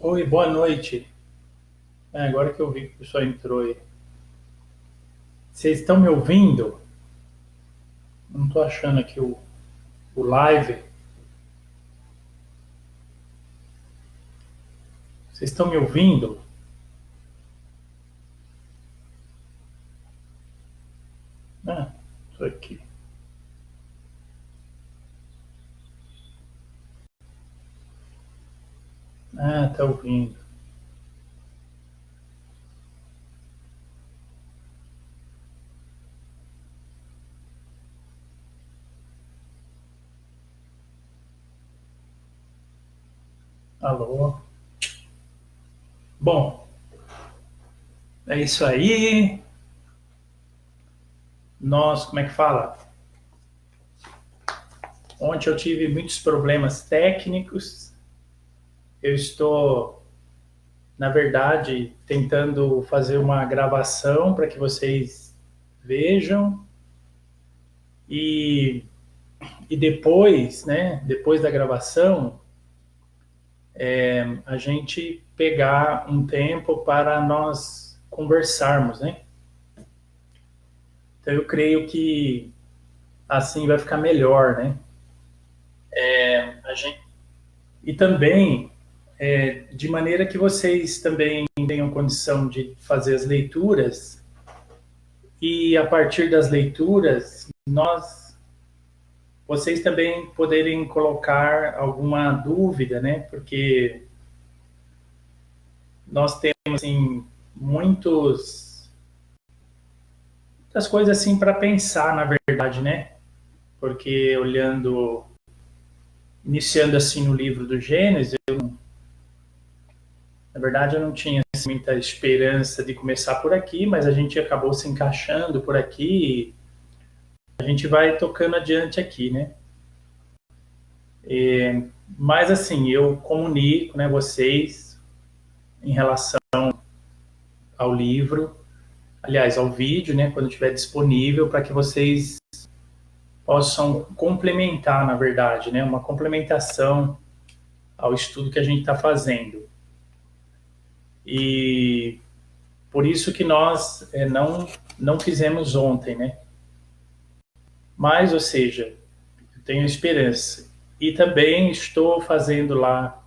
Oi, boa noite. Agora que eu vi que o pessoal entrou aí. Vocês estão me ouvindo? Não estou achando aqui o live. Vocês estão me ouvindo? Ah, estou aqui. Ah, tá ouvindo. Alô? Bom, é isso aí. Nós, como é que fala? Ontem eu tive muitos problemas técnicos. Eu estou, na verdade, tentando fazer uma gravação para que vocês vejam. E, e depois, né, depois da gravação, a gente pegar um tempo para nós conversarmos, né? Então eu creio que assim vai ficar melhor, né? A gente, e também de maneira que vocês também tenham condição de fazer as leituras e a partir das leituras vocês também poderem colocar alguma dúvida, né? Porque nós temos assim muitas coisas assim para pensar, na verdade, né? Porque iniciando assim no livro do Gênesis, na verdade eu não tinha assim, muita esperança de começar por aqui, mas a gente acabou se encaixando por aqui e a gente vai tocando adiante aqui, né? Mas assim, eu comunico, né, vocês em relação ao livro, aliás, ao vídeo, né, quando estiver disponível, para que vocês possam complementar, na verdade, né, uma complementação ao estudo que a gente está fazendo. E por isso que nós não fizemos ontem, né? Mas, ou seja, eu tenho esperança. E também estou fazendo lá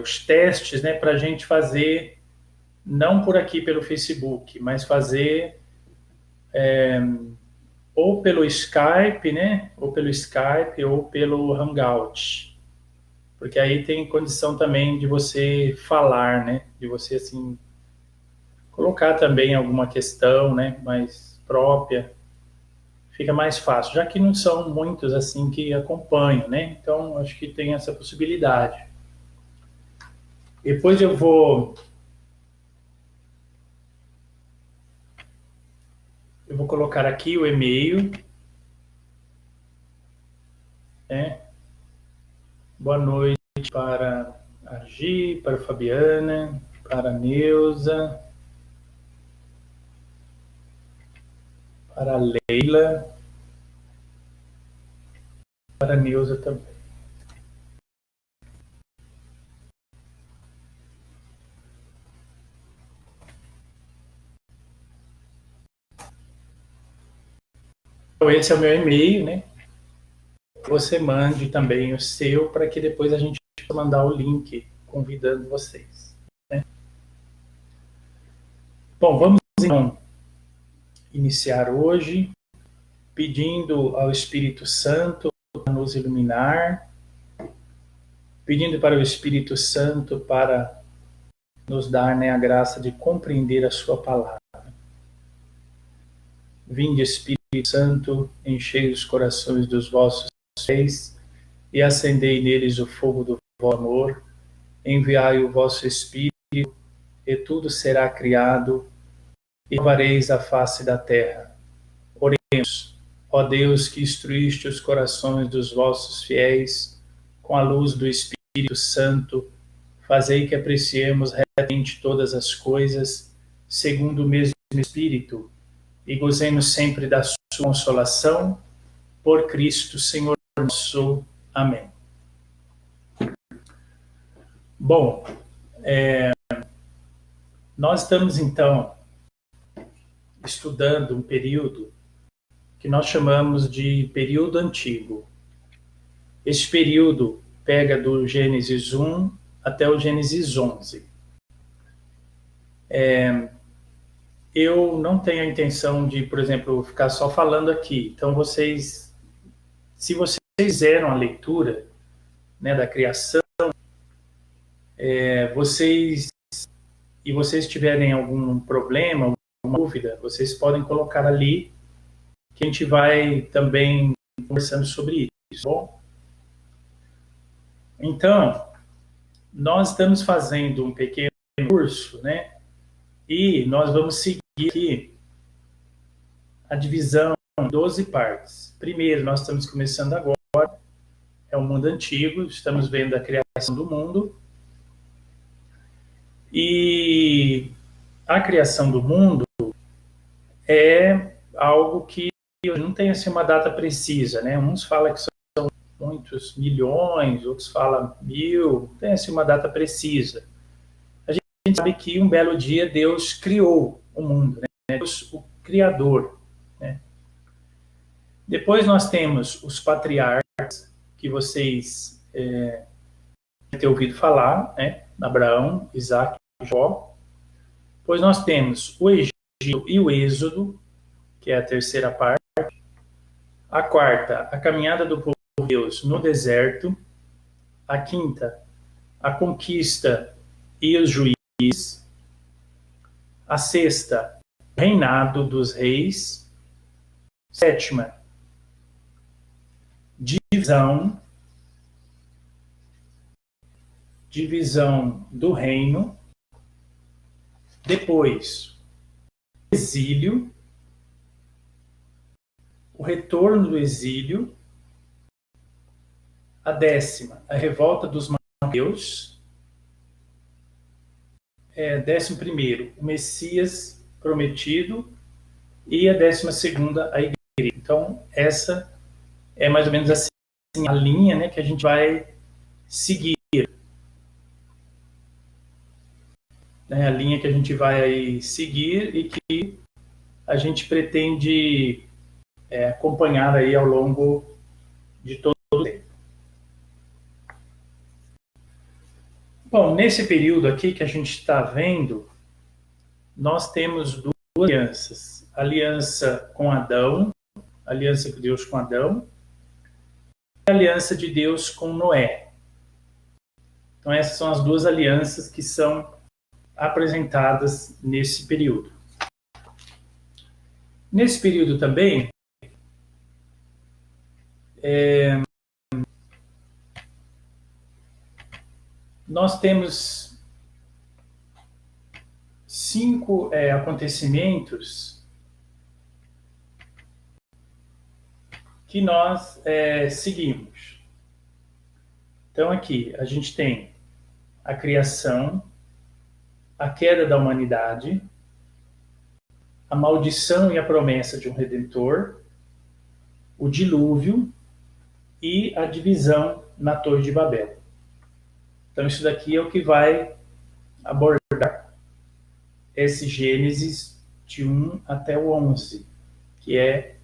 os testes, né, para a gente fazer, não por aqui pelo Facebook, mas fazer ou pelo Skype, né, ou pelo Hangout. Porque aí tem condição também de você falar, né, de você, assim, colocar também alguma questão, né, mais própria, fica mais fácil, já que não são muitos assim que acompanham, né? Então acho que tem essa possibilidade. Depois eu vou colocar aqui o e-mail, né? Boa noite para a Gi, para a Fabiana, para a Neuza, para a Leila, para a Neuza também. Então esse é o meu e-mail, né? Você mande também o seu para que depois a gente possa mandar o link convidando vocês, né? Bom, vamos então iniciar hoje pedindo ao Espírito Santo para nos iluminar, pedindo para o Espírito Santo para nos dar, né, a graça de compreender a sua palavra. Vinde, Espírito Santo, enchei os corações dos vossos fiéis e acendei neles o fogo do vosso amor. Enviai o vosso Espírito e tudo será criado e renovareis a face da terra. Oremos, ó Deus, que instruíste os corações dos vossos fiéis com a luz do Espírito Santo, fazei que apreciemos retamente todas as coisas, segundo o mesmo Espírito, e gozemos sempre da sua consolação, por Cristo Senhor nosso. Amém. Bom, nós estamos então estudando um período que nós chamamos de período antigo. Este período pega do Gênesis 1 até o Gênesis 11. Eu não tenho a intenção de, por exemplo, ficar só falando aqui. Então, se vocês fizeram a leitura, né, da criação, vocês tiverem algum problema, alguma dúvida, vocês podem colocar ali, que a gente vai também conversando sobre isso. Bom? Então, nós estamos fazendo um pequeno curso, né? E nós vamos seguir aqui a divisão em 12 partes. Primeiro, nós estamos começando agora, é o mundo antigo, estamos vendo a criação do mundo. E a criação do mundo é algo que não tem assim uma data precisa, né? Uns falam que são muitos milhões, outros falam 1000, não tem assim uma data precisa. A gente sabe que um belo dia Deus criou o mundo, né? Deus, o Criador, né? Depois nós temos os patriarcas, que vocês devem ter ouvido falar, né? Abraão, Isaac e Jó. Depois nós temos o Egito e o Êxodo, que é a terceira parte. A quarta, a caminhada do povo de Deus no deserto. A quinta, a conquista e os juízes. A sexta, o reinado dos reis. Sétima, divisão do reino. Depois, exílio, o retorno do exílio. A décima, a revolta dos Macabeus. 11º, o Messias prometido. E a 12ª, a igreja. Então, essa é mais ou menos assim a linha, né, que a gente vai seguir. Né, a linha que a gente vai seguir e que a gente pretende acompanhar aí ao longo de todo o tempo. Bom, nesse período aqui que a gente está vendo, nós temos duas alianças. A aliança com Adão, a aliança de Deus com Adão, e a aliança de Deus com Noé. Então essas são as duas alianças que são apresentadas nesse período. Nesse período também, nós temos 5 acontecimentos que nós seguimos. Então aqui a gente tem a criação, a queda da humanidade, a maldição e a promessa de um Redentor, o dilúvio e a divisão na Torre de Babel. Então isso daqui é o que vai abordar esse Gênesis de 1 até o 11, que é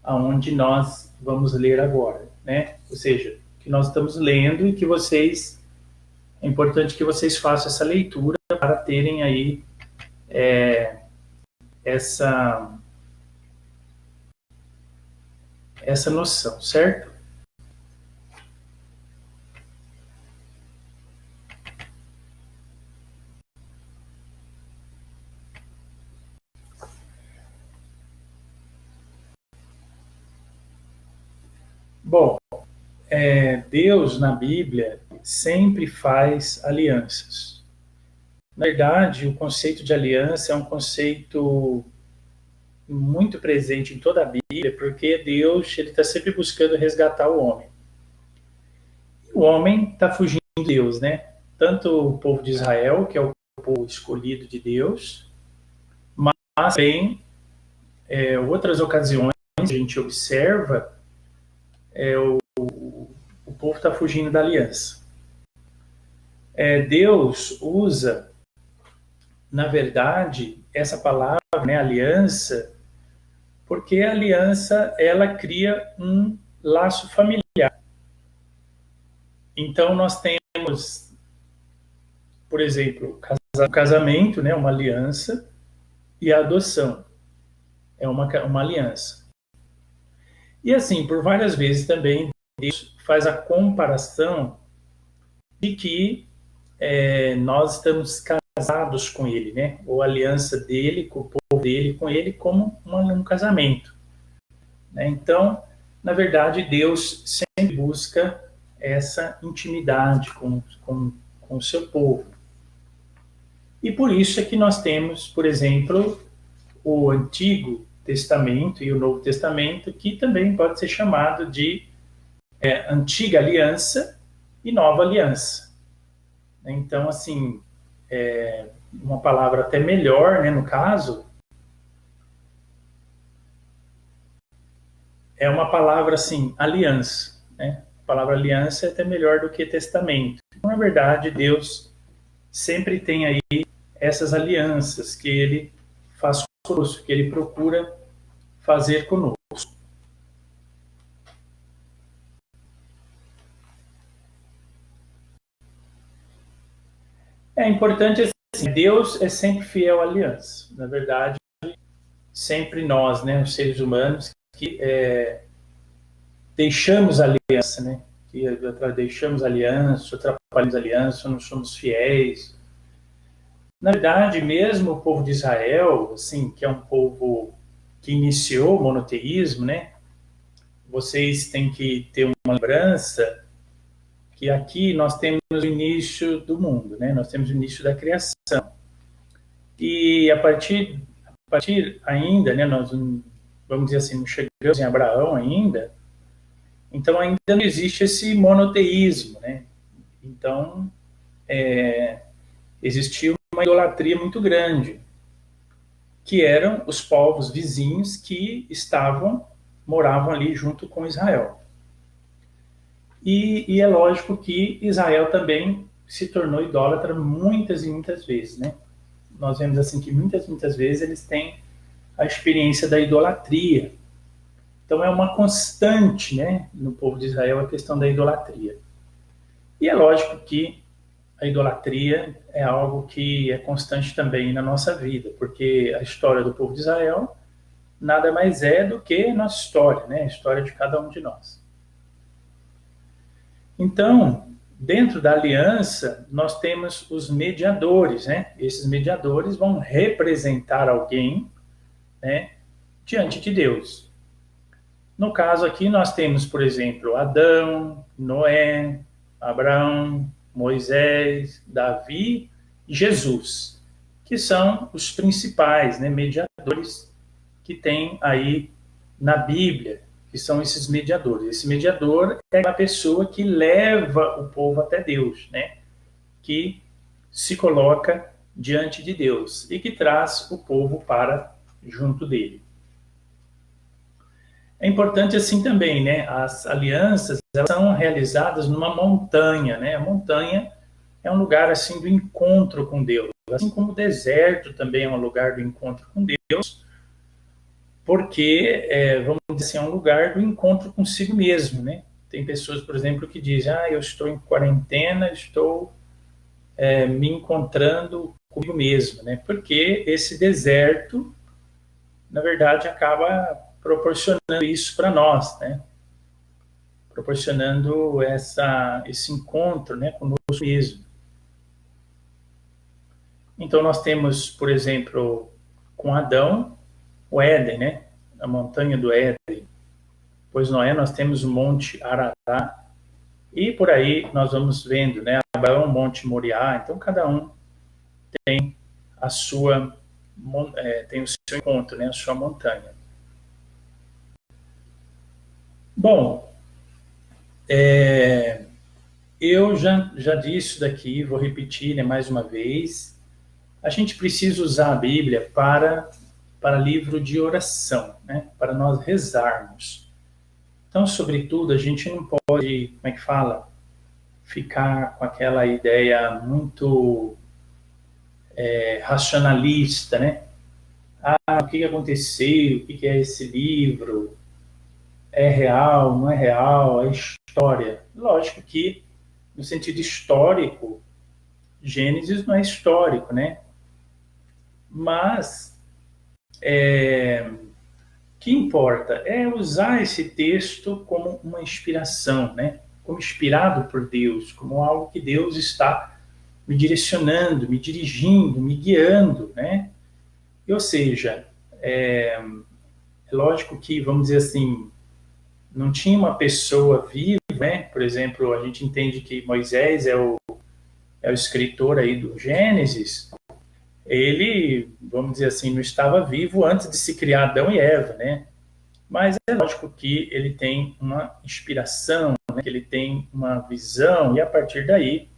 aonde nós vamos ler agora, né? Ou seja, que nós estamos lendo e que vocês, é importante que vocês façam essa leitura para terem aí essa noção, certo? Bom, Deus na Bíblia sempre faz alianças. Na verdade, o conceito de aliança é um conceito muito presente em toda a Bíblia, porque Deus está sempre buscando resgatar o homem. O homem está fugindo de Deus, né? Tanto o povo de Israel, que é o povo escolhido de Deus, mas também outras ocasiões a gente observa o povo está fugindo da aliança. Deus usa, na verdade, essa palavra, né, aliança, porque a aliança, ela cria um laço familiar. Então, nós temos, por exemplo, o casamento, né, uma aliança, e a adoção é uma aliança. E assim, por várias vezes também, Deus faz a comparação de que nós estamos casados com Ele, né? Ou a aliança dele, com o povo dele, com Ele, como um casamento. Né? Então, na verdade, Deus sempre busca essa intimidade com o seu povo. E por isso é que nós temos, por exemplo, o Antigo Testamento e o Novo Testamento, que também pode ser chamado de Antiga Aliança e Nova Aliança. Então, assim, uma palavra até melhor, né, no caso, é uma palavra, assim, aliança. Né? A palavra aliança é até melhor do que testamento. Então, na verdade, Deus sempre tem aí essas alianças que Ele faz conosco, que Ele procura fazer conosco. É importante assim, Deus é sempre fiel à aliança. Na verdade, sempre nós, né, os seres humanos, que deixamos a aliança, né? Que deixamos a aliança, atrapalhamos a aliança, não somos fiéis. Na verdade, mesmo o povo de Israel, assim, que é um povo que iniciou o monoteísmo, né? Vocês têm que ter uma lembrança que aqui nós temos o início do mundo, né? Nós temos o início da criação. E a partir ainda, né, nós, vamos dizer assim, não chegamos em Abraão ainda, então ainda não existe esse monoteísmo, né? Então, existia uma idolatria muito grande, que eram os povos vizinhos que moravam ali junto com Israel. E é lógico que Israel também se tornou idólatra muitas e muitas vezes, né? Nós vemos assim que muitas vezes eles têm a experiência da idolatria. Então é uma constante, né, no povo de Israel a questão da idolatria. E é lógico que a idolatria é algo que é constante também na nossa vida, porque a história do povo de Israel nada mais é do que a nossa história, né, a história de cada um de nós. Então, dentro da aliança, nós temos os mediadores, né? Esses mediadores vão representar alguém, né, diante de Deus. No caso aqui, nós temos, por exemplo, Adão, Noé, Abraão, Moisés, Davi e Jesus, que são os principais, né, mediadores que tem aí na Bíblia, que são esses mediadores. Esse mediador é a pessoa que leva o povo até Deus, né? Que se coloca diante de Deus e que traz o povo para junto dele. É importante assim também, né? As alianças, elas são realizadas numa montanha, né? A montanha é um lugar assim do encontro com Deus, assim como o deserto também é um lugar do encontro com Deus, porque, vamos dizer assim, é um lugar do encontro consigo mesmo, né? Tem pessoas, por exemplo, que dizem, eu estou em quarentena, estou me encontrando comigo mesmo, né? Porque esse deserto, na verdade, acaba proporcionando isso para nós, né? Proporcionando esse encontro, né, conosco mesmo. Então, nós temos, por exemplo, com Adão, o Éden, né? A montanha do Éden. Pois Noé, nós temos o Monte Ararat. E por aí nós vamos vendo, né? Abraão, Monte Moriá. Então, cada um tem a sua, tem o seu encontro, né? A sua montanha. Bom, eu já disse isso daqui, vou repetir, né, mais uma vez. A gente precisa usar a Bíblia para livro de oração, né? Para nós rezarmos. Então, sobretudo, a gente não pode, como é que fala? ficar com aquela ideia muito racionalista, né? Ah, o que aconteceu? O que é esse livro? É real? Não é real? É história? Lógico que, no sentido histórico, Gênesis não é histórico, né? Mas o que importa é usar esse texto como uma inspiração, né? Como inspirado por Deus, como algo que Deus está me direcionando, me dirigindo, me guiando, né? Ou seja, é lógico que, vamos dizer assim, não tinha uma pessoa viva, né? Por exemplo, a gente entende que Moisés é o escritor aí do Gênesis. Ele, vamos dizer assim, não estava vivo antes de se criar Adão e Eva, né? Mas é lógico que ele tem uma inspiração, né? Que ele tem uma visão, e a partir daí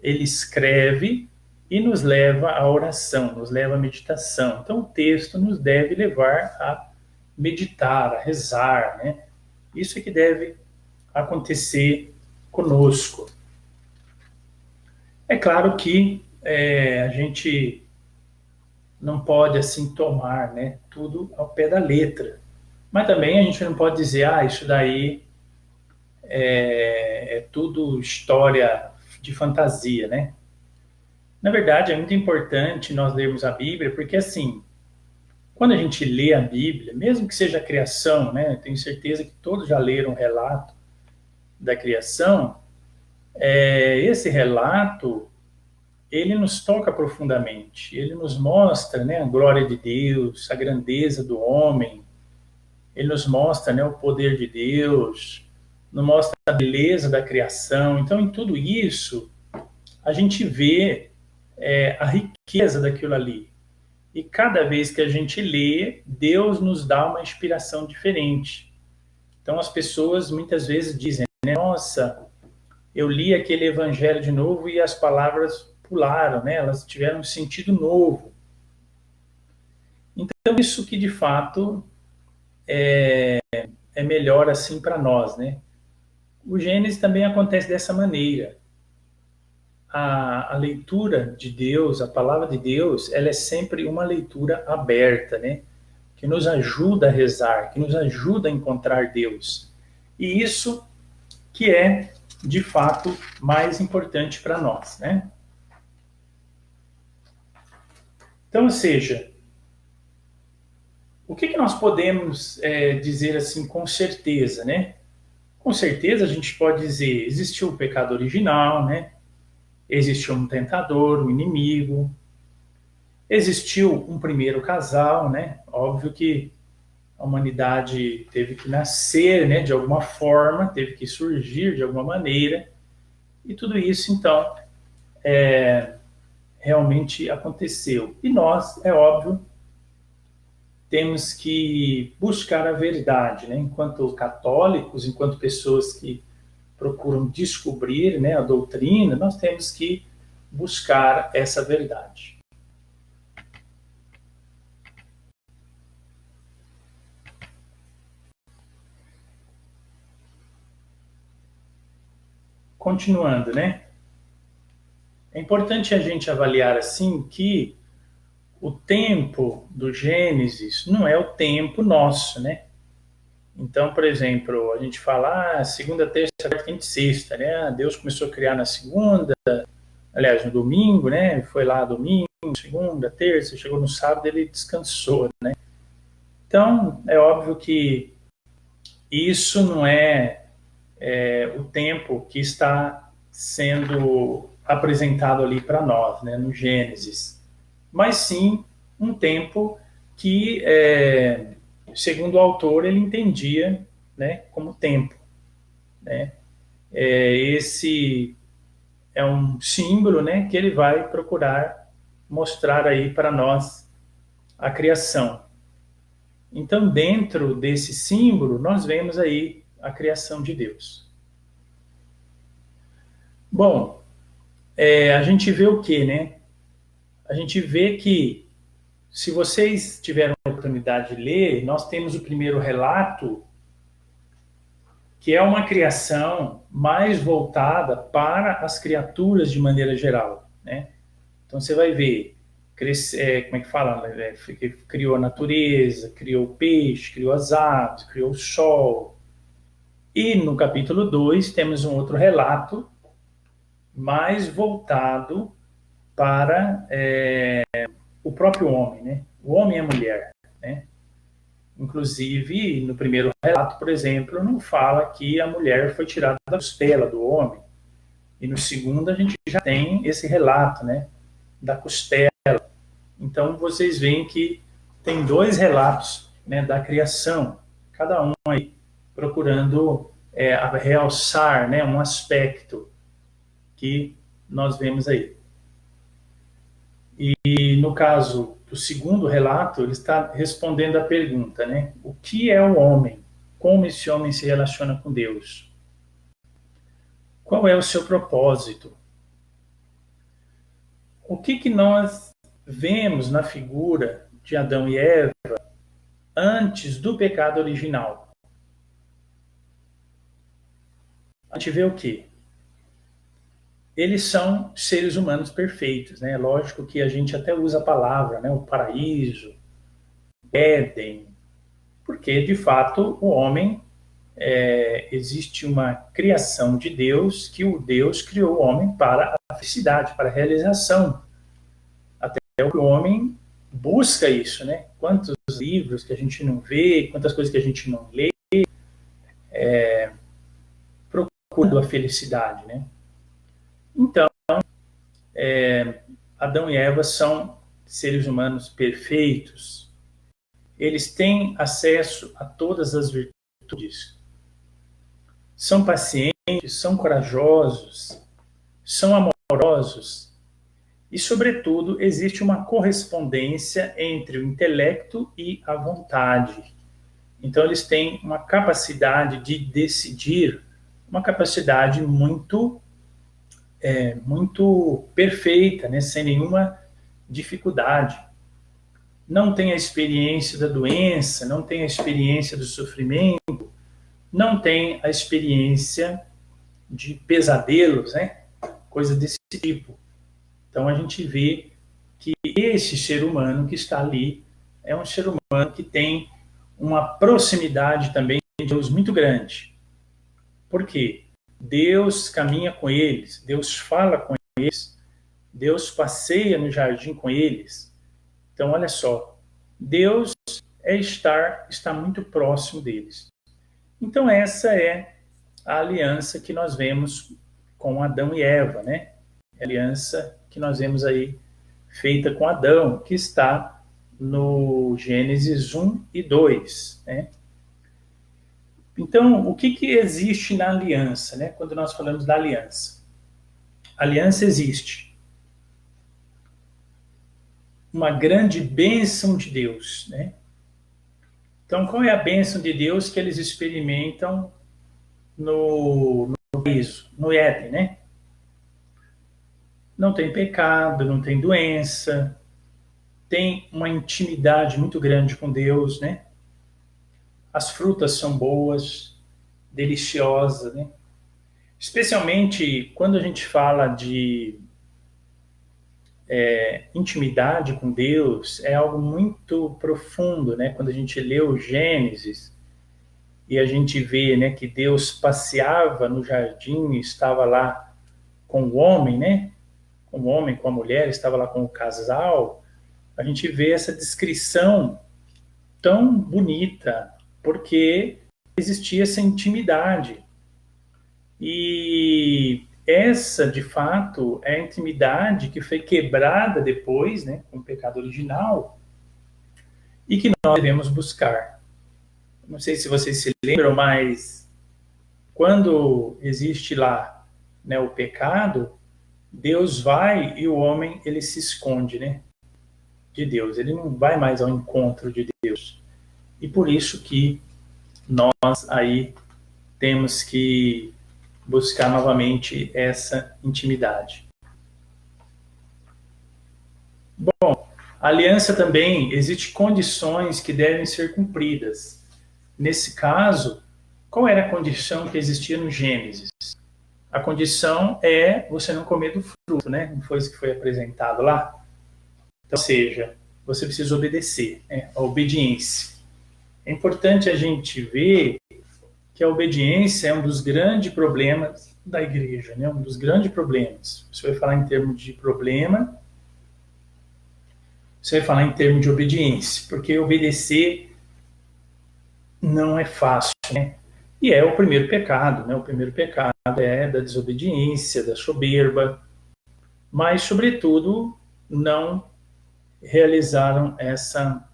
ele escreve e nos leva à oração, nos leva à meditação. Então o texto nos deve levar a meditar, a rezar, né? Isso é que deve acontecer conosco. É claro que a gente não pode assim tomar, né, tudo ao pé da letra, mas também a gente não pode dizer, ah, isso daí é tudo história de fantasia, né? Na verdade, é muito importante nós lermos a Bíblia, porque assim, quando a gente lê a Bíblia, mesmo que seja a criação, né, tenho certeza que todos já leram o relato da criação, esse relato ele nos toca profundamente, ele nos mostra, né, a glória de Deus, a grandeza do homem, ele nos mostra, né, o poder de Deus, nos mostra a beleza da criação. Então, em tudo isso, a gente vê a riqueza daquilo ali. E cada vez que a gente lê, Deus nos dá uma inspiração diferente. Então, as pessoas muitas vezes dizem, né, nossa, eu li aquele evangelho de novo e as palavras pularam, né? Elas tiveram um sentido novo. Então, isso que de fato é melhor assim para nós, né? O Gênesis também acontece dessa maneira. A leitura de Deus, a palavra de Deus, ela é sempre uma leitura aberta, né? Que nos ajuda a rezar, que nos ajuda a encontrar Deus. E isso que é, de fato, mais importante para nós, né? Então, ou seja, o que nós podemos dizer assim com certeza, né? Com certeza a gente pode dizer, existiu o pecado original, né? Existiu um tentador, um inimigo, existiu um primeiro casal, né? Óbvio que a humanidade teve que nascer, né, de alguma forma, teve que surgir de alguma maneira, e tudo isso, então, realmente aconteceu. E nós, é óbvio, temos que buscar a verdade, né? Enquanto católicos, enquanto pessoas que procuram descobrir, né, a doutrina, nós temos que buscar essa verdade. Continuando, né? É importante a gente avaliar assim que o tempo do Gênesis não é o tempo nosso, né? Então, por exemplo, a gente fala segunda, terça, quarta, quinta e sexta, né? Deus começou a criar na segunda, aliás, no domingo, né? Foi lá domingo, segunda, terça, chegou no sábado, ele descansou, né? Então, é óbvio que isso não é o tempo que está sendo apresentado ali para nós, né, no Gênesis, mas sim um tempo que, segundo o autor, ele entendia, né, como tempo, né? Esse é um símbolo, né, que ele vai procurar mostrar aí para nós a criação. Então, dentro desse símbolo, nós vemos aí a criação de Deus. Bom, a gente vê o que, né? A gente vê que, se vocês tiveram a oportunidade de ler, nós temos o primeiro relato que é uma criação mais voltada para as criaturas de maneira geral, né? Então você vai ver, como é que fala? Criou a natureza, criou o peixe, criou as aves, criou o sol. E no capítulo 2 temos um outro relato mais voltado para o próprio homem, né? O homem e a mulher, né? Inclusive, no primeiro relato, por exemplo, não fala que a mulher foi tirada da costela do homem. E no segundo a gente já tem esse relato, né? Da costela. Então vocês veem que tem dois relatos, né, da criação, cada um aí procurando realçar, né, um aspecto que nós vemos aí. E no caso do segundo relato, ele está respondendo à pergunta, né? O que é o homem? Como esse homem se relaciona com Deus? Qual é o seu propósito? O que nós vemos na figura de Adão e Eva antes do pecado original? A gente vê o quê? Eles são seres humanos perfeitos, né? Lógico que a gente até usa a palavra, né? O paraíso, Éden, porque de fato o homem existe uma criação de Deus que o Deus criou o homem para a felicidade, para a realização. Até o homem busca isso, né? Quantos livros que a gente não vê, quantas coisas que a gente não lê, procurando a felicidade, né? Então, Adão e Eva são seres humanos perfeitos. Eles têm acesso a todas as virtudes. São pacientes, são corajosos, são amorosos e, sobretudo, existe uma correspondência entre o intelecto e a vontade. Então, eles têm uma capacidade de decidir, uma capacidade muito perfeita, né? Sem nenhuma dificuldade. Não tem a experiência da doença, não tem a experiência do sofrimento, não tem a experiência de pesadelos, né? Coisa desse tipo. Então a gente vê que esse ser humano que está ali é um ser humano que tem uma proximidade também de Deus muito grande. Por quê? Deus caminha com eles, Deus fala com eles, Deus passeia no jardim com eles. Então, olha só, Deus está muito próximo deles. Então, essa é a aliança que nós vemos com Adão e Eva, né? A aliança que nós vemos aí feita com Adão, que está no Gênesis 1 e 2, né? Então, o que existe na aliança, né? Quando nós falamos da aliança? A aliança existe uma grande bênção de Deus, né? Então, qual é a bênção de Deus que eles experimentam no paraíso, no Éden, né? Não tem pecado, não tem doença, tem uma intimidade muito grande com Deus, né? As frutas são boas, deliciosas, né? Especialmente quando a gente fala de intimidade com Deus, é algo muito profundo, né? Quando a gente lê o Gênesis e a gente vê, né, que Deus passeava no jardim, estava lá com o homem, né? Com o homem, com a mulher, estava lá com o casal. A gente vê essa descrição tão bonita, porque existia essa intimidade. E essa, de fato, é a intimidade que foi quebrada depois, né, com o pecado original, e que nós devemos buscar. Não sei se vocês se lembram, mas quando existe lá, né, o pecado, Deus vai e o homem ele se esconde, né, de Deus. Ele não vai mais ao encontro de Deus. E por isso que nós aí temos que buscar novamente essa intimidade. Bom, a aliança também existe condições que devem ser cumpridas. Nesse caso, Qual era a condição que existia no Gênesis? A condição é você não comer do fruto, né? Não foi isso que foi apresentado lá? Então, ou seja, você precisa obedecer, né? A obediência. É importante a gente ver que a obediência é um dos grandes problemas da igreja, né? Um dos grandes problemas. Você vai falar em termos de problema, você vai falar em termos de obediência, porque obedecer não é fácil, né? E é o primeiro pecado, né? O primeiro pecado é da desobediência, da soberba, mas, sobretudo, não realizaram essa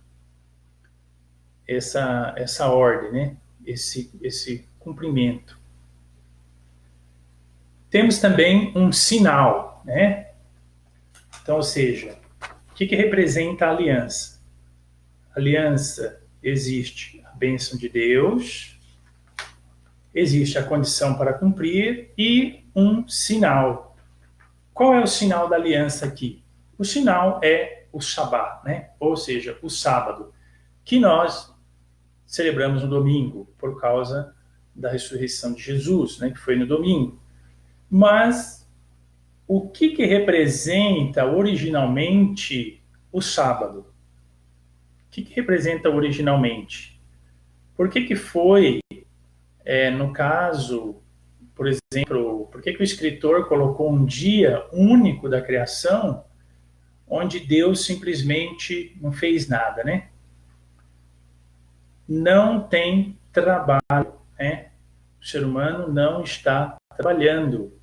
ordem, né? Esse cumprimento. Temos também um sinal, né? Então, ou seja, o que representa a aliança? A aliança existe a bênção de Deus, existe a condição para cumprir e um sinal. Qual é o sinal da aliança aqui? O sinal é o Shabat, né? Ou seja, o sábado, que nós celebramos no domingo, por causa da ressurreição de Jesus, né? Que foi no domingo. Mas o que representa originalmente o sábado? O que representa originalmente? Por que foi, no caso, por exemplo, por que o escritor colocou um dia único da criação onde Deus simplesmente não fez nada, né? Não tem trabalho, né? O ser humano não está trabalhando.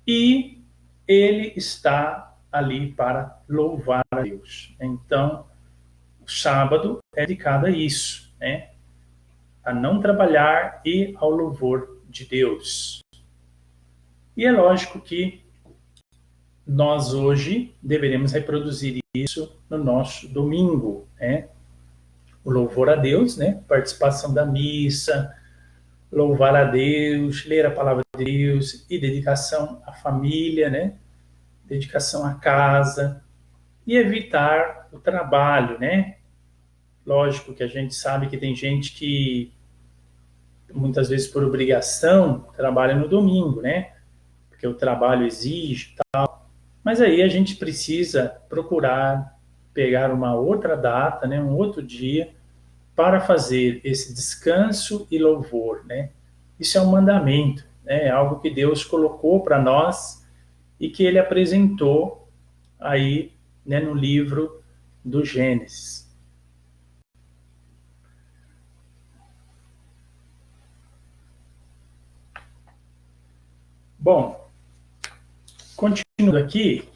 E ele está ali para louvar a Deus. Então, o sábado é dedicado a isso, né? A não trabalhar e ao louvor de Deus. E é lógico que nós hoje deveremos reproduzir isso no nosso domingo, né? O louvor a Deus, né? Participação da missa, louvar a Deus, ler a palavra de Deus e dedicação à família, né? Dedicação à casa e evitar o trabalho, né? Lógico que a gente sabe que tem gente que muitas vezes por obrigação trabalha no domingo, né? Porque o trabalho exige, tal. Mas aí a gente precisa procurar pegar uma outra data, né? Um outro dia para fazer esse descanso e louvor, né? Isso é um mandamento, né? É algo que Deus colocou para nós e que ele apresentou aí, né, no livro do Gênesis. Bom, continuando aqui,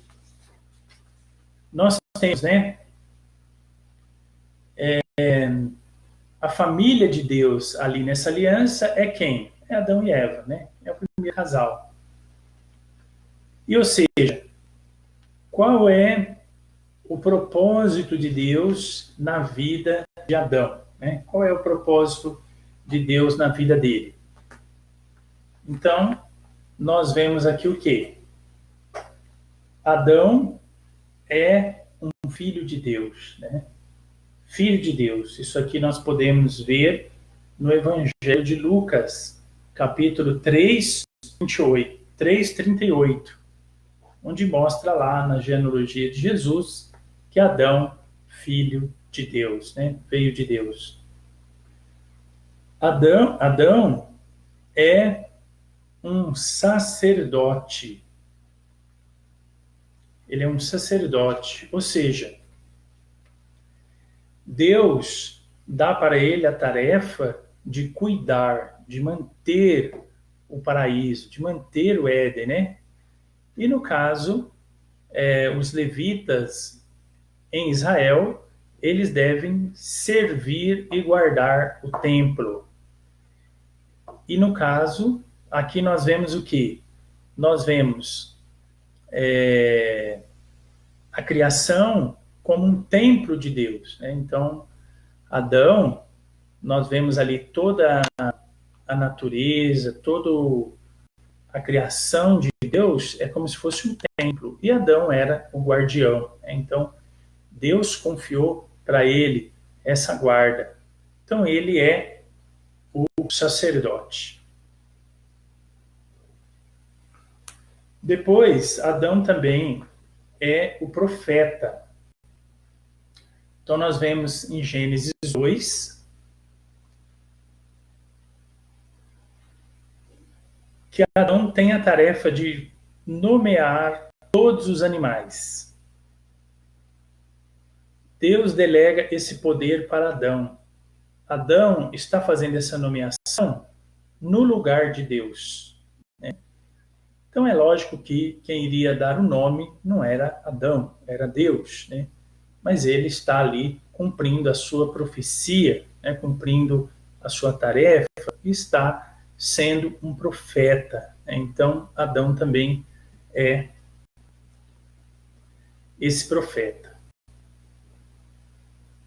nós temos, né, a família de Deus ali nessa aliança é quem? É Adão e Eva, né? É o primeiro casal. E, ou seja, qual é o propósito de Deus na vida de Adão, né? Qual é o propósito de Deus na vida dele? Então, nós vemos aqui o quê? Adão é um filho de Deus, né? Filho de Deus. Isso aqui nós podemos ver no Evangelho de Lucas, capítulo 3, 28, 3:38, onde mostra lá na genealogia de Jesus que Adão, filho de Deus, né? Veio de Deus. Adão é um sacerdote. Ele é um sacerdote, ou seja, Deus dá para ele a tarefa de cuidar, de manter o paraíso, de manter o Éden, né? E no caso, os levitas em Israel, eles devem servir e guardar o templo. E no caso, aqui nós vemos o quê? Nós vemos a criação como um templo de Deus, né? Então, Adão, nós vemos ali toda a natureza, toda a criação de Deus é como se fosse um templo. E Adão era o guardião, né? Então, Deus confiou para ele essa guarda. Então, ele é o o sacerdote. Depois, Adão também é o profeta. Então, nós vemos em Gênesis 2 que Adão tem a tarefa de nomear todos os animais. Deus delega esse poder para Adão. Adão está fazendo essa nomeação no lugar de Deus, né? Então é lógico que quem iria dar o nome não era Adão, era Deus, né? Mas ele está ali cumprindo a sua profecia, né? Cumprindo a sua tarefa, e está sendo um profeta, né? Então Adão também é esse profeta.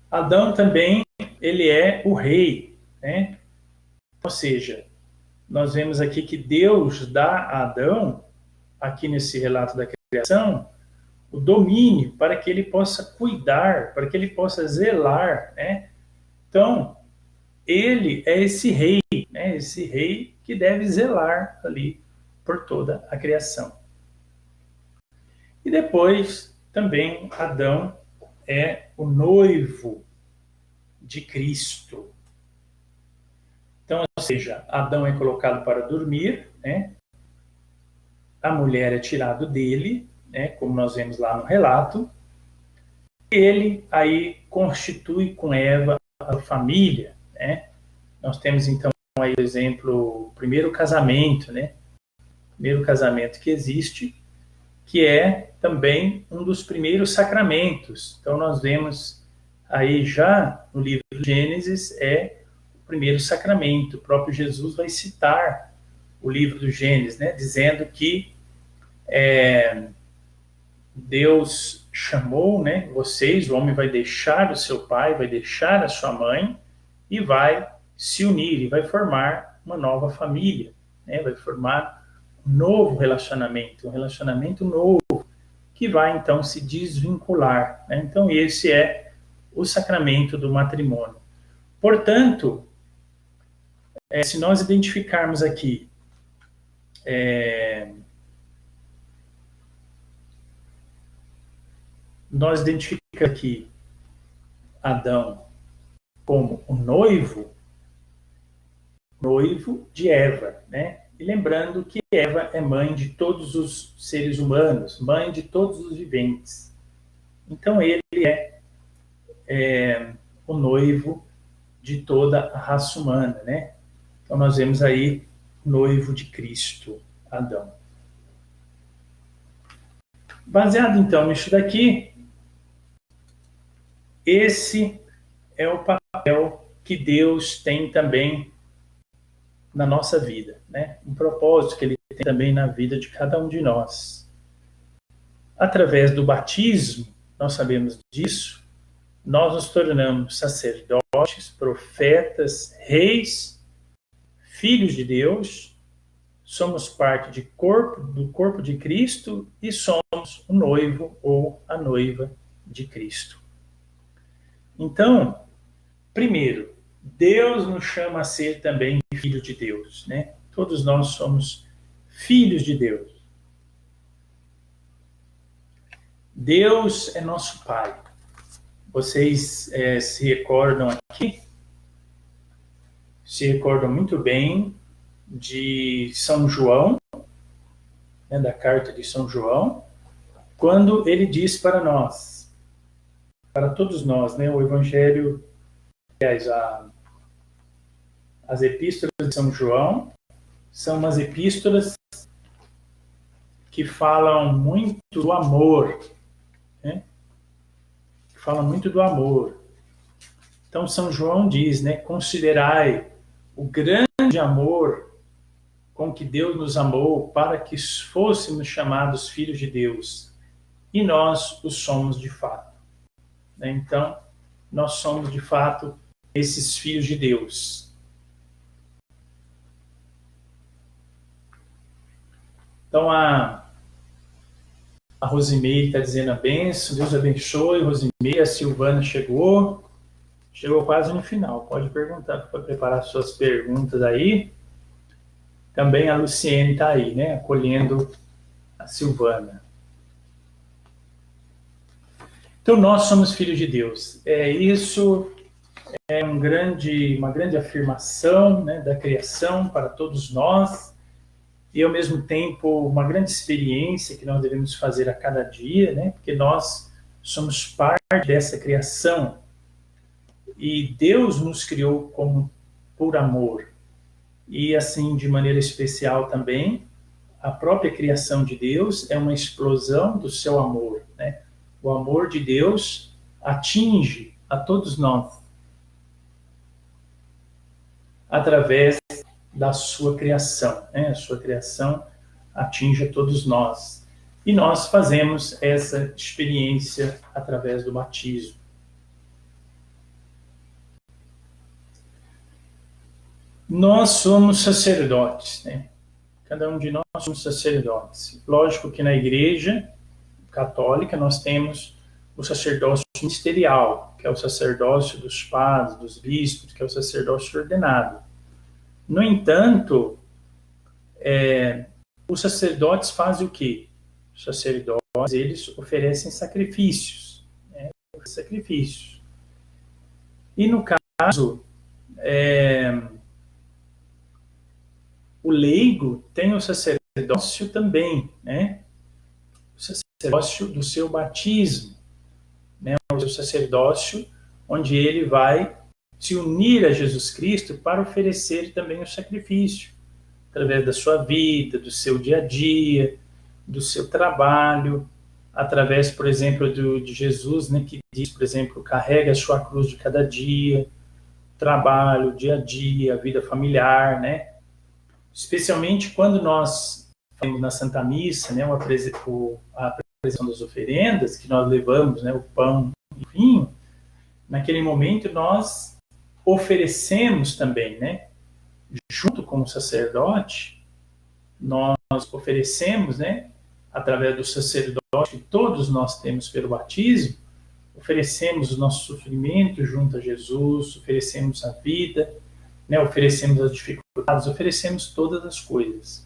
Adão também, ele é o rei, né? Ou seja, nós vemos aqui que Deus dá a Adão, aqui nesse relato da criação, o domínio para que ele possa cuidar, para que ele possa zelar, né? Então, ele é esse rei, né? Esse rei que deve zelar ali por toda a criação. E depois, também, Adão é o noivo de Cristo. Então, ou seja, Adão é colocado para dormir, né? A mulher é tirada dele, né? Como nós vemos lá no relato. Ele aí constitui com Eva a família, né? Nós temos então aí, por exemplo, o primeiro casamento, né? O primeiro casamento que existe, que é também um dos primeiros sacramentos. Então nós vemos aí já no livro de Gênesis é o primeiro sacramento. O próprio Jesus vai citar o livro do Gênesis, né? Dizendo que Deus chamou, né, vocês, o homem vai deixar o seu pai, vai deixar a sua mãe e vai se unir, e vai formar uma nova família, né, vai formar um novo relacionamento, um relacionamento novo, que vai então se desvincular, né? Então esse é o sacramento do matrimônio. Portanto, se nós identificarmos aqui nós identificamos aqui Adão como o noivo de Eva, né? E lembrando que Eva é mãe de todos os seres humanos, mãe de todos os viventes. Então ele é o noivo de toda a raça humana, né? Então nós vemos aí o noivo de Cristo, Adão. Baseado então nisso daqui, esse é o papel que Deus tem também na nossa vida, né? Um propósito que Ele tem também na vida de cada um de nós. Através do batismo, nós sabemos disso, nós nos tornamos sacerdotes, profetas, reis, filhos de Deus, somos parte do corpo de Cristo e somos o noivo ou a noiva de Cristo. Então, primeiro, Deus nos chama a ser também filho de Deus, né? Todos nós somos filhos de Deus. Deus é nosso Pai. Vocês se recordam aqui? Se recordam muito bem de São João, né, da carta de São João, quando ele diz para nós, para todos nós, né, o Evangelho, aliás, as epístolas de São João são umas epístolas que falam muito do amor, né? Falam muito do amor. Então São João diz, né, considerai o grande amor com que Deus nos amou para que fôssemos chamados filhos de Deus. E nós o somos de fato, né? Então, nós somos de fato esses filhos de Deus. Então, a Rosimeire está dizendo a bênção, Deus abençoe, Rosimeire, a Silvana chegou Chegou quase no final. Pode perguntar para preparar suas perguntas aí. Também a Luciene está aí, né? Acolhendo a Silvana. Então, nós somos filhos de Deus. Isso é uma grande afirmação, né, da criação para todos nós. E, ao mesmo tempo, uma grande experiência que nós devemos fazer a cada dia, né? Porque nós somos parte dessa criação. E Deus nos criou como por amor. E assim, de maneira especial também, a própria criação de Deus é uma explosão do seu amor, né? O amor de Deus atinge a todos nós através da sua criação, né? A sua criação atinge a todos nós. E nós fazemos essa experiência através do batismo. Nós somos sacerdotes, né? Cada um de nós somos sacerdotes. Lógico que na Igreja Católica nós temos o sacerdócio ministerial, que é o sacerdócio dos padres, dos bispos, que é o sacerdócio ordenado. No entanto, os sacerdotes fazem o quê? Os sacerdotes, eles oferecem sacrifícios, né? Sacrifícios. E no caso, o leigo tem o sacerdócio também, né? O sacerdócio do seu batismo, né? O seu sacerdócio onde ele vai se unir a Jesus Cristo para oferecer também o sacrifício, através da sua vida, do seu dia a dia, do seu trabalho, através, por exemplo, de Jesus, né, que diz, por exemplo, carrega a sua cruz de cada dia, trabalho, dia a dia, a vida familiar, né? Especialmente quando nós falamos na Santa Missa, né, a apresentação das oferendas, que nós levamos, né, o pão e o vinho, naquele momento nós oferecemos também, né, junto com o sacerdote, nós oferecemos, né, através do sacerdote que todos nós temos pelo batismo, oferecemos o nosso sofrimento junto a Jesus, oferecemos a vida, né, oferecemos as dificuldades, oferecemos todas as coisas.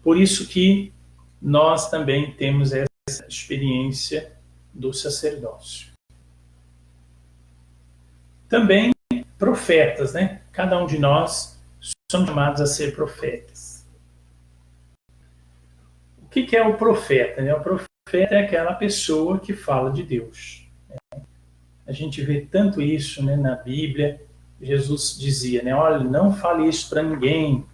Por isso que nós também temos essa experiência do sacerdócio. Também profetas, né? Cada um de nós somos chamados a ser profetas. O que é o profeta, né? O profeta é aquela pessoa que fala de Deus. A gente vê tanto isso, né, na Bíblia. Jesus dizia, né, olha, não fale isso para ninguém.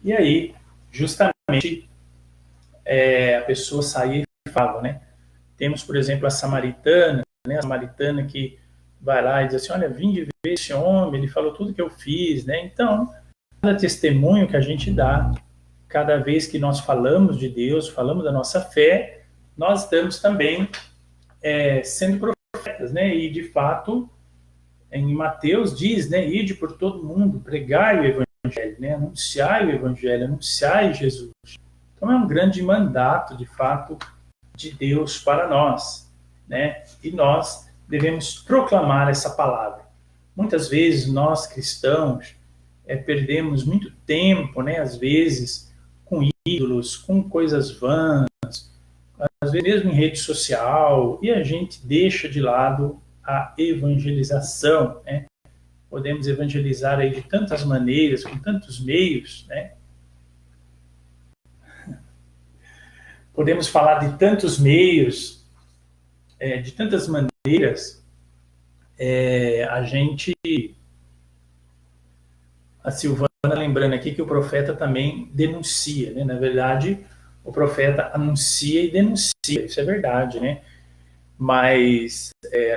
E aí, justamente, a pessoa saía e falava, né? Temos, por exemplo, a samaritana, né, a samaritana que vai lá e diz assim, olha, vim de ver esse homem, ele falou tudo que eu fiz, né? Então, cada testemunho que a gente dá, cada vez que nós falamos de Deus, falamos da nossa fé, nós estamos também sendo profetas, né? E, de fato, em Mateus diz, né, ide por todo mundo, pregai o evangelho, né, anunciai o evangelho, anunciai Jesus. Então é um grande mandato, de fato, de Deus para nós, né? E nós devemos proclamar essa palavra. Muitas vezes nós cristãos perdemos muito tempo, né, às vezes com ídolos, com coisas vãs, às vezes mesmo em rede social, e a gente deixa de lado a evangelização, né? Podemos evangelizar aí de tantas maneiras, com tantos meios, né? Podemos falar de tantos meios, de tantas maneiras. A Silvana lembrando aqui que o profeta também denuncia, né? Na verdade, o profeta anuncia e denuncia, isso é verdade, né? Mas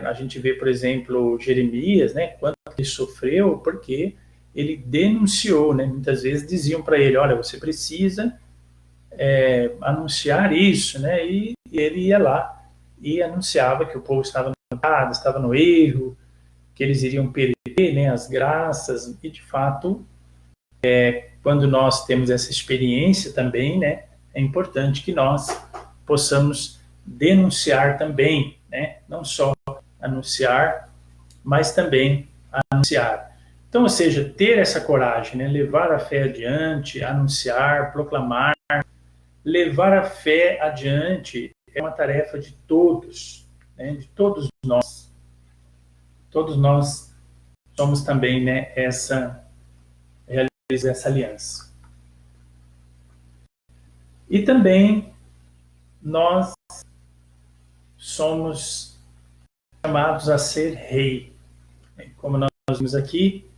a gente vê, por exemplo, Jeremias, né, quanto ele sofreu porque ele denunciou, né? Muitas vezes diziam para ele, olha, você precisa anunciar isso, né? E ele ia lá e anunciava que o povo estava no pecado, estava no erro, que eles iriam perder, né, as graças, e de fato, quando nós temos essa experiência também, né, é importante que nós possamos denunciar também, né? Não só anunciar, mas também anunciar. Então, ou seja, ter essa coragem, né? Levar a fé adiante, anunciar, proclamar, levar a fé adiante é uma tarefa de todos, né? De todos nós. Todos nós somos também, né, essa aliança. E também nós somos chamados a ser rei. Como nós vimos aqui,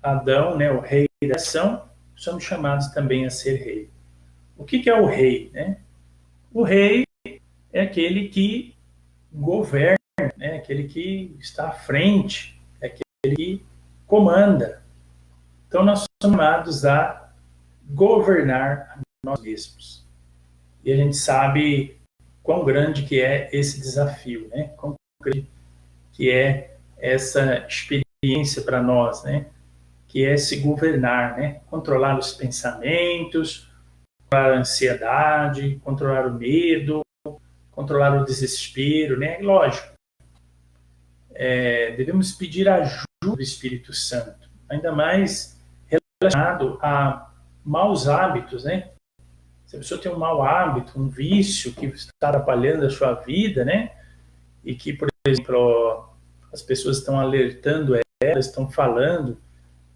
Adão, né, o rei da ação, somos chamados também a ser rei. O que é o rei, né? O rei é aquele que governa, né? Aquele que está à frente, é aquele que comanda. Então nós somos chamados a governar a nós mesmos. E a gente sabe quão grande que é esse desafio, né? Quão grande que é essa experiência para nós, né? Que é se governar, né? Controlar os pensamentos, controlar a ansiedade, controlar o medo, controlar o desespero, né? Lógico, devemos pedir ajuda do Espírito Santo, ainda mais relacionado a maus hábitos, né? Se a pessoa tem um mau hábito, um vício que está atrapalhando a sua vida, né? E que, por exemplo, as pessoas estão alertando ela, estão falando,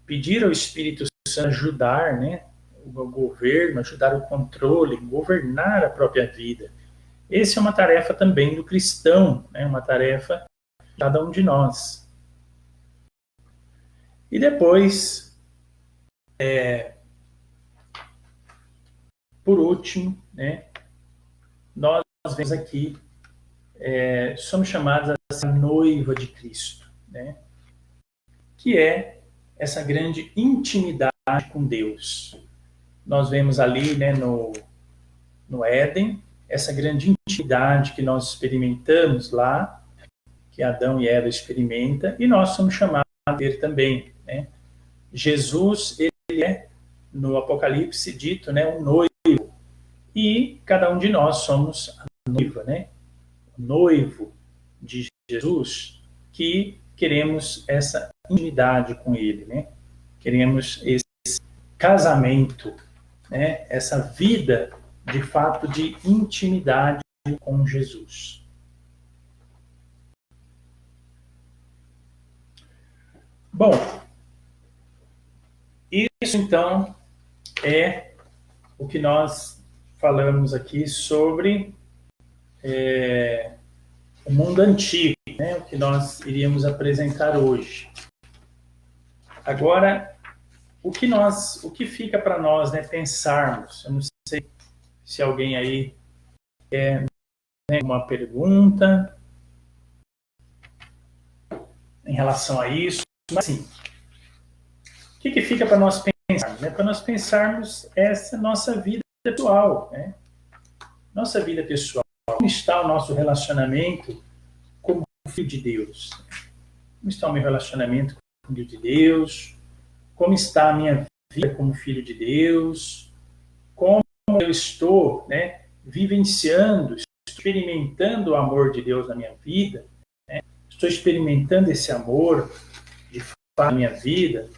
pedir ao Espírito Santo ajudar, né? O governo, ajudar o controle, governar a própria vida. Essa é uma tarefa também do cristão, né? Uma tarefa de cada um de nós. E depois, por último, né? Nós vemos aqui, somos chamados a ser a noiva de Cristo, né? Que é essa grande intimidade com Deus. Nós vemos ali, né, no Éden, essa grande intimidade que nós experimentamos lá, que Adão e Eva experimentam, e nós somos chamados a ter também, né? Jesus, ele é, no Apocalipse, dito, né, um noivo, e cada um de nós somos a noiva, né? O noivo de Jesus, que queremos essa intimidade com ele, né? Queremos esse casamento, né? Essa vida, de fato, de intimidade com Jesus. Bom, isso então é o que nós falamos aqui sobre o mundo antigo, né? O que nós iríamos apresentar hoje. Agora, o que fica para nós, né, pensarmos? Eu não sei se alguém aí quer, né, uma pergunta em relação a isso, mas assim, o que fica para nós pensarmos? Né? Para nós pensarmos essa nossa vida pessoal, né? Nossa vida pessoal. Como está o nosso relacionamento como filho de Deus? Como está o meu relacionamento com o filho de Deus? Como está a minha vida como filho de Deus? Como eu estou, né, vivenciando, experimentando o amor de Deus na minha vida? Né? Estou experimentando esse amor de fato na minha vida?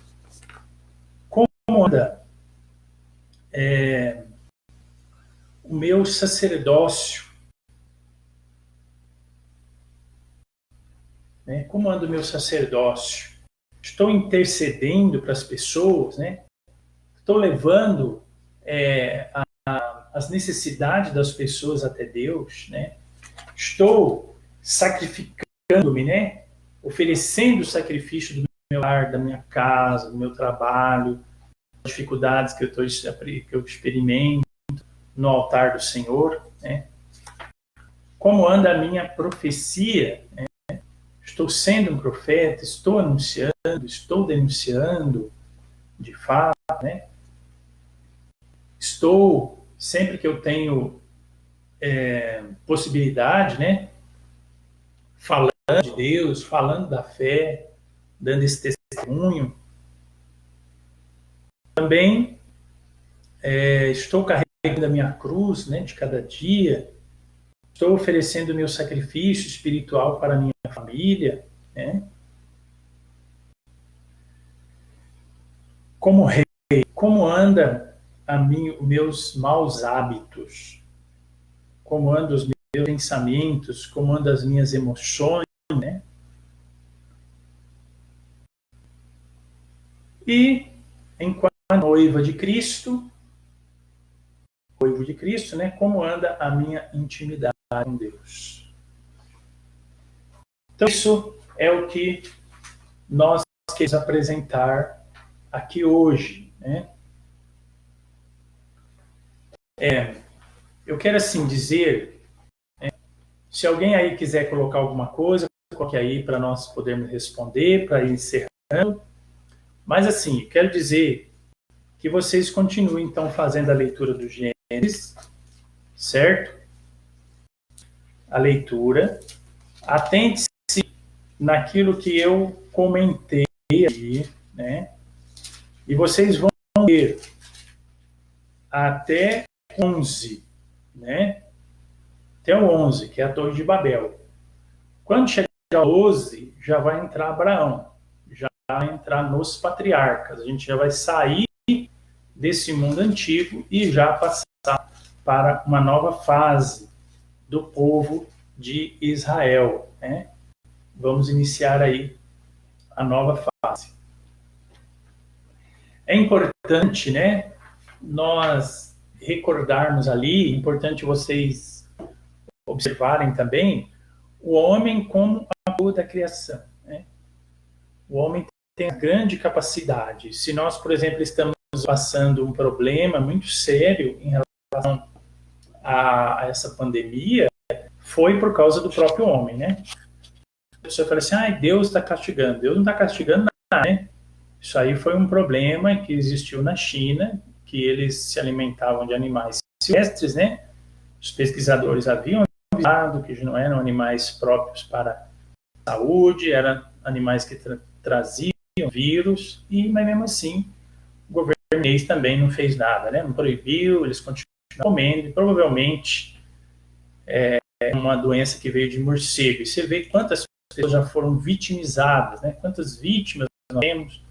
Como anda o meu sacerdócio? Né? Como anda o meu sacerdócio? Estou intercedendo para as pessoas, né? Estou levando as necessidades das pessoas até Deus, né? Estou sacrificando-me, né? Oferecendo o sacrifício do meu lar, da minha casa, do meu trabalho, das dificuldades que eu experimento no altar do Senhor, né? Como anda a minha profecia, né? Estou sendo um profeta, estou anunciando, estou denunciando, de fato, né? Estou, sempre que eu tenho possibilidade, né? Falando de Deus, falando da fé, dando esse testemunho. Também estou carregando a minha cruz, né, de cada dia. Estou oferecendo o meu sacrifício espiritual para a minha família, né? como rei, como anda os meus maus hábitos, como andam os meus pensamentos, como andam as minhas emoções, né? E enquanto noiva de Cristo, noivo de Cristo, né? Como anda a minha intimidade com Deus? Então isso é o que nós queremos apresentar aqui hoje, né? Eu quero assim dizer, se alguém aí quiser colocar alguma coisa, coloque aí para nós podermos responder, para ir encerrando. Mas assim, quero dizer que vocês continuem então fazendo a leitura do Gênesis, certo? A leitura. Atente-se naquilo que eu comentei aí, né? E vocês vão ler até 11, né? Até o 11, que é a Torre de Babel. Quando chegar ao 12, já vai entrar Abraão, já vai entrar nos patriarcas. A gente já vai sair desse mundo antigo e já passar para uma nova fase do povo de Israel, né? Vamos iniciar aí a nova fase. É importante, né, nós recordarmos ali, importante vocês observarem também, o homem como a boa da criação, né? O homem tem grande capacidade. Se nós, por exemplo, estamos passando um problema muito sério em relação a essa pandemia, foi por causa do próprio homem, né? A pessoa fala assim, ah, Deus está castigando. Deus não está castigando nada, né? Isso aí foi um problema que existiu na China, que eles se alimentavam de animais silvestres, né? Os pesquisadores haviam avisado que não eram animais próprios para a saúde, eram animais que traziam vírus, mas mesmo assim o governo chinês também não fez nada, né? Não proibiu, eles continuam comendo, e provavelmente é uma doença que veio de morcego. E você vê quantas pessoas já foram vitimizadas, né? Quantas vítimas nós temos,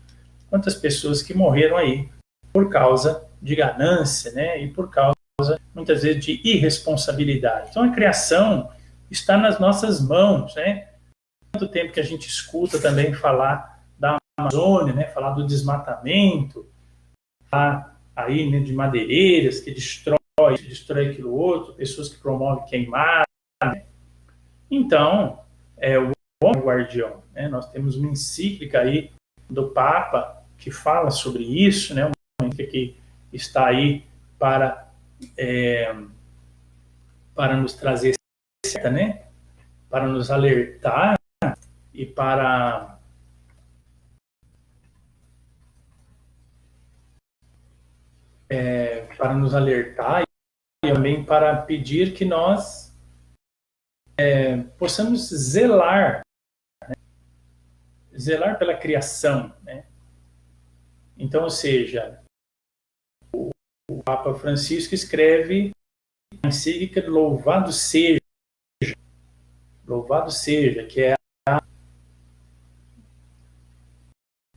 quantas pessoas que morreram aí por causa de ganância, né? E por causa, muitas vezes, de irresponsabilidade. Então, a criação está nas nossas mãos, né? Quanto tempo que a gente escuta também falar da Amazônia, né? Falar do desmatamento, falar aí, né, de madeireiras que destrói aquilo outro, pessoas que promovem queimar. Né? Então, o homem guardião, né? Nós temos uma encíclica aí do Papa que fala sobre isso, né? Uma encíclica que está aí para nos trazer certa, né? Para nos alertar e para nos alertar e também para pedir que nós possamos zelar, né? Zelar pela criação, né? Então, ou seja, o Papa Francisco escreve a encíclica Louvado seja, que é a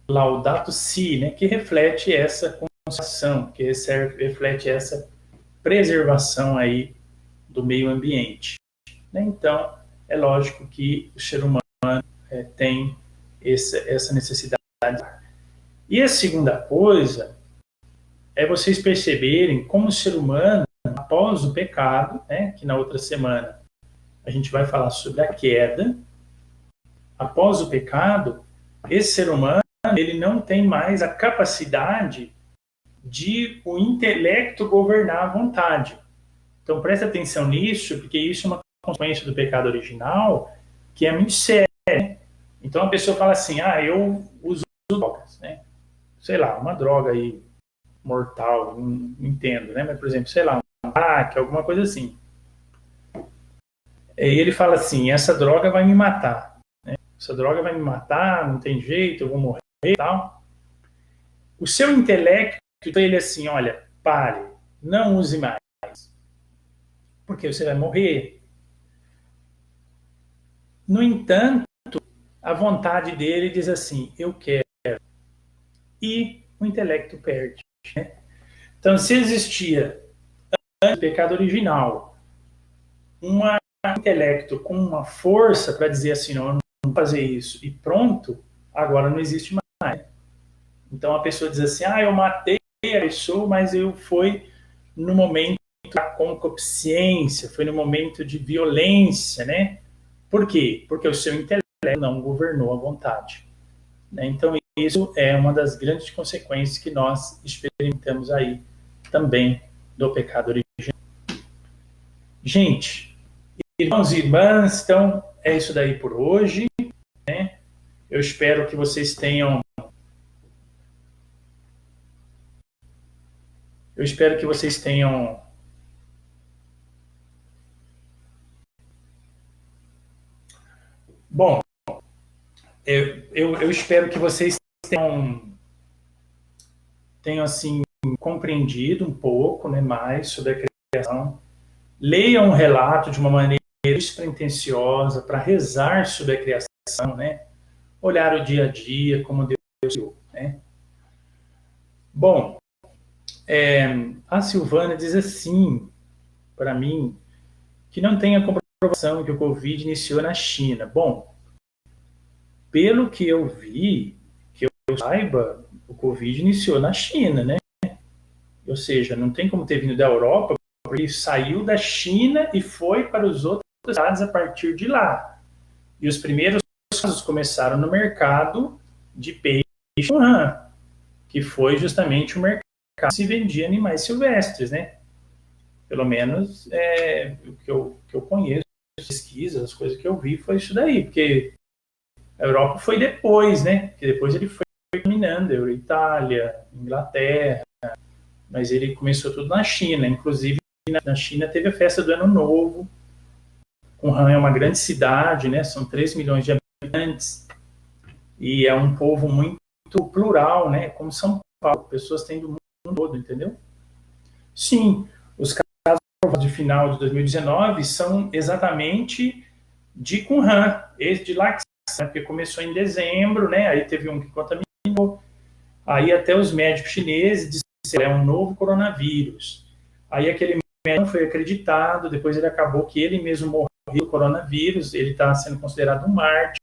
Laudato Si, né? Que reflete essa consagração, que reflete essa preservação aí do meio ambiente. Né? Então, é lógico que o ser humano tem essa necessidade. E a segunda coisa é vocês perceberem como o ser humano, após o pecado, né, que na outra semana a gente vai falar sobre a queda, após o pecado, esse ser humano ele não tem mais a capacidade de o intelecto governar a vontade. Então preste atenção nisso, porque isso é uma consequência do pecado original que é muito séria. Então a pessoa fala assim, eu uso drogas, né? Sei lá, uma droga aí mortal, não entendo, né? Mas, por exemplo, sei lá, um crack, alguma coisa assim. E ele fala assim, essa droga vai me matar, né? Essa droga vai me matar, não tem jeito, eu vou morrer e tal. O seu intelecto, ele assim, olha, pare, não use mais, porque você vai morrer. No entanto, a vontade dele diz assim, eu quero. E o intelecto perde. Né? Então, se existia, antes do pecado original, um intelecto com uma força para dizer assim, não, eu não vou fazer isso, e pronto, agora não existe mais. Então, a pessoa diz assim, eu matei a pessoa, mas foi no momento da concupiscência, foi no momento de violência, né? Por quê? Porque o seu intelecto não governou a vontade. Né? Então, isso é uma das grandes consequências que nós experimentamos aí também do pecado original. Gente, irmãos e irmãs, então é isso daí por hoje. Né? Eu espero que vocês tenham. Bom, eu espero que vocês tenham assim compreendido um pouco, né, mais sobre a criação. Leiam um relato de uma maneira despretensiosa para rezar sobre a criação, né? Olhar o dia a dia como Deus criou, né? Bom, a Silvana diz assim para mim que não tem a comprovação que o Covid iniciou na China. Bom, pelo que eu vi, que eu saiba, o Covid iniciou na China, né? Ou seja, não tem como ter vindo da Europa, porque saiu da China e foi para os outros estados a partir de lá. E os primeiros casos começaram no mercado de peixe Wuhan, que foi justamente o mercado que se vendia animais silvestres, né? Pelo menos o que eu conheço, pesquisas, as coisas que eu vi foi isso daí, porque a Europa foi depois, né? Porque depois ele foi dominando a Itália, Inglaterra, mas ele começou tudo na China. Inclusive, na China teve a festa do Ano Novo. Wuhan é uma grande cidade, né? São 3 milhões de habitantes e é um povo muito plural, né? Como São Paulo, pessoas têm do mundo todo, entendeu? Sim, os casos de final de 2019 são exatamente de Wuhan, esse de lá, porque começou em dezembro, né? Aí teve um que contaminou, aí até os médicos chineses disseram é um novo coronavírus. Aí aquele médico não foi acreditado, depois ele acabou que ele mesmo morreu do coronavírus, ele está sendo considerado um mártir,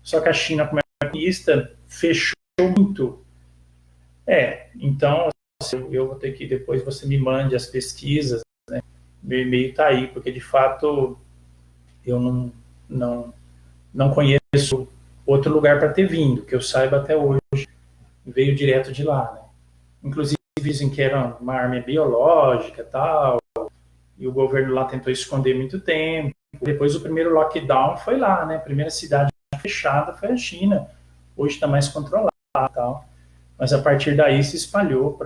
só que a China, como é comunista, fechou muito. Então eu vou ter que, depois você me mande as pesquisas, né? Meu e-mail está aí, porque de fato eu não conheço outro lugar para ter vindo, que eu saiba até hoje, veio direto de lá, né? Inclusive dizem que era uma arma biológica e tal, e o governo lá tentou esconder muito tempo. Depois o primeiro lockdown foi lá, né? A primeira cidade fechada foi a China. Hoje está mais controlada e tal. Mas a partir daí se espalhou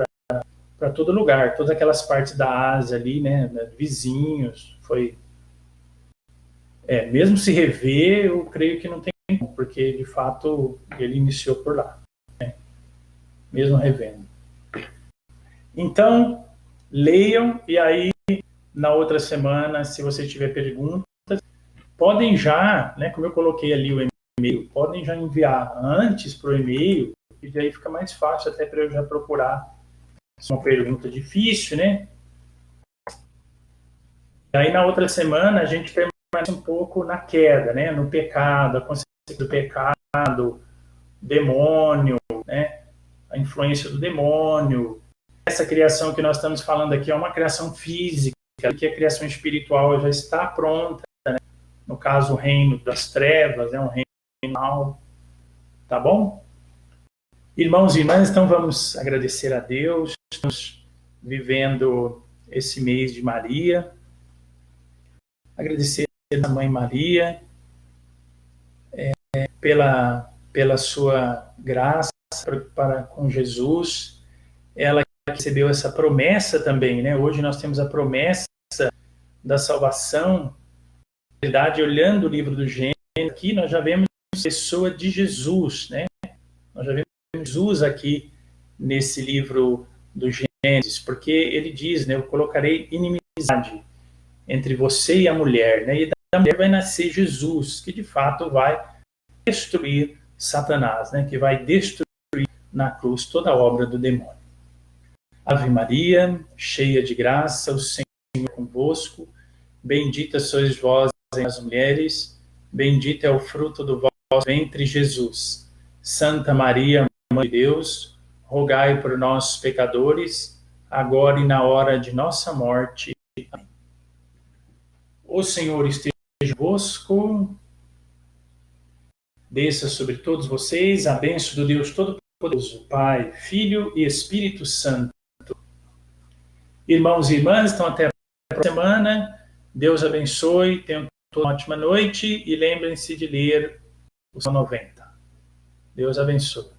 para todo lugar. Todas aquelas partes da Ásia ali, né? Vizinhos. Foi... mesmo se rever, eu creio que não tem como, porque de fato ele iniciou por lá. Né? Mesmo revendo. Então, leiam e aí na outra semana, se você tiver perguntas, podem já, né, como eu coloquei ali o e-mail, podem já enviar antes para o e-mail, e daí fica mais fácil até para eu já procurar uma pergunta difícil, né? E aí na outra semana a gente permanece um pouco na queda, né, no pecado, a consequência do pecado, demônio, né, a influência do demônio. Essa criação que nós estamos falando aqui é uma criação física, que a criação espiritual já está pronta, né? No caso, o reino das trevas, é um reino mal, tá bom? Irmãos e irmãs, então vamos agradecer a Deus, estamos vivendo esse mês de Maria, agradecer a Mãe Maria pela sua graça para com Jesus, ela recebeu essa promessa também, né? Hoje nós temos a promessa da salvação. Na verdade, olhando o livro do Gênesis, aqui nós já vemos a pessoa de Jesus, né? Nós já vemos Jesus aqui nesse livro do Gênesis, porque ele diz, né? Eu colocarei inimizade entre você e a mulher, né? E da mulher vai nascer Jesus, que de fato vai destruir Satanás, né? Que vai destruir na cruz toda a obra do demônio. Ave Maria, cheia de graça, o Senhor é convosco. Bendita sois vós entre as mulheres, bendito é o fruto do vosso ventre, Jesus. Santa Maria, Mãe de Deus, rogai por nós, pecadores, agora e na hora de nossa morte. Amém. O Senhor esteja convosco, desça sobre todos vocês a bênção do Deus Todo-Poderoso, Pai, Filho e Espírito Santo. Irmãos e irmãs, então até a próxima semana. Deus abençoe, tenham uma ótima noite e lembrem-se de ler o Salmo 90. Deus abençoe.